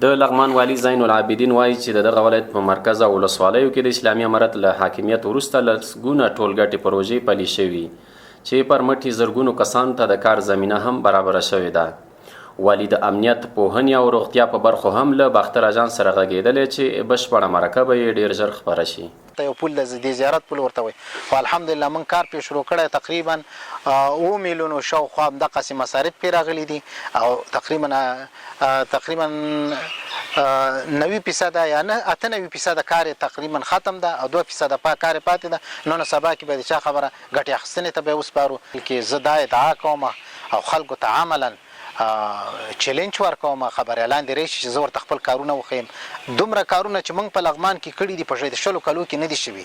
د لغمان والي زین العابدین وایي چې د دغه ولایت په مرکز او ولسوالیو کې د اسلامي امارت له حاکمیت وروسته لسګونه ټولګټې پروژې پلي شوي چې پر مټ زرګونو کسانو ته د کار زمینه هم برابره شوې ده. والي د امنیت، پوهنې او روغتیا په برخو هم له باختر اجانس سره غږېدلی چې بشپړه مرکه به یې ډېر ژر خپره شي. یو پول د زیارت پول ورته وایي، خو الحمدلله موږ کار پرې شروع کړی، تقریبا 7 میلیونو شاوخوا همدقسې مصارف پرې راغلي دي او تقریبا 90% یا 98% کار تقریبا ختم ده او 2% کار پاتې ده. نو سبا کې به د چا خبره ګټې اخیستنې ته به وسپارو. کې زه دا ادعا کوم او خلکو ته عملا چیلنج ورکوم، خبرې لاندې راشي چې زه ورته خپل کارونه وښیم. دومره کارونه چې موږ په لغمان کې کړي دي په 100 کالو کې نه دي شوي.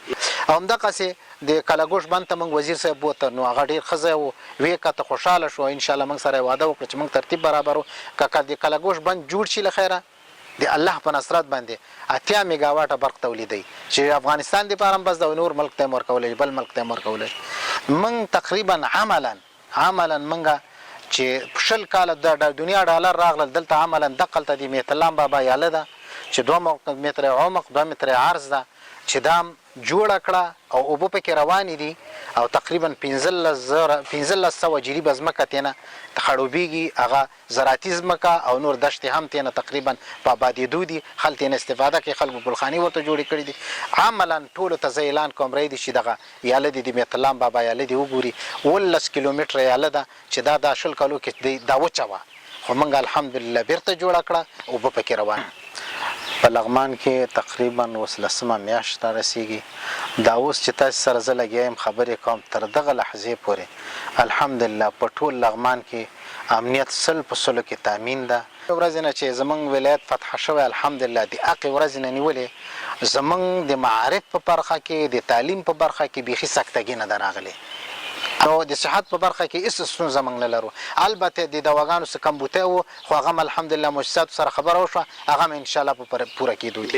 او همدقسې د کلاګوش بند ته موږ وزیر صاحب بوته، نو هغه ډېر ښه ځای و، ویې کته خوشحاله شو. انشاءالله موږ سره وعده وکړه چې موږ ترتیب برابرو. که د کلاګوش بند جوړ شي له خیره د الله په نصرت باندې 80 میگا واټه برق تولیدوي چې افغانستان دپاره هم بس د نور ملک ته هم ورکولی، بل ملک ته هم ورکولی. موږ تقریبا عملا موږ چې 20 کاله د دنیا ډالر راغلل دلته عملا دقلته د میتلام بابا یاله ده چې 2 متره عمق 2 متره عرض ده چې دا جوړه کړه او اوبه پکې روانې دي او تقریبا 1500 جریبه ځمکه تېنه خړوبېږي، هغه زراعتي ځمکه او نور دشتې هم تېنه تقریبا په آبادېدو دي. خلک تېنه استفاده کوي، خلکو ګلخانې ورته جوړې کړي دي. عملا ټولو ته زه اعلان کوم رایې دي چې دغه یاله دي د میتلام بابا یاله دي وګوري. 18 کیلومتره یاله ده چې دا 10 کالو کې دا وچه وه، خو موږ الحمدلله بیرته جوړه کړه، اوبه پکې روان. په لغمان کې تقریبا اوس 10مه میاشت را رسیږي. دا اوس چې تاسو سره زه لګیا یم خبرې کوم، تر دغه لحظې پورې الحمدلله په ټول لغمان کې امنیت 100% کې تامین ده. ورځ نه چې زمونږ ولایت فتح شوی الحمدلله د هغې ورځې نه نیولې زمونږ د معارف په برخه کې، د تعلیم په برخه کې بیخي سکتګي نه ده راغلې او د صحت په برخه کې هېڅ ستونزه موږ نه لرو. البته د دواګانو څه کمبوتی و، خو هغه هم الحمدلله مؤسساتو سره خبره وشوه، هغه هم انشاءالله په پوره کېدو دي.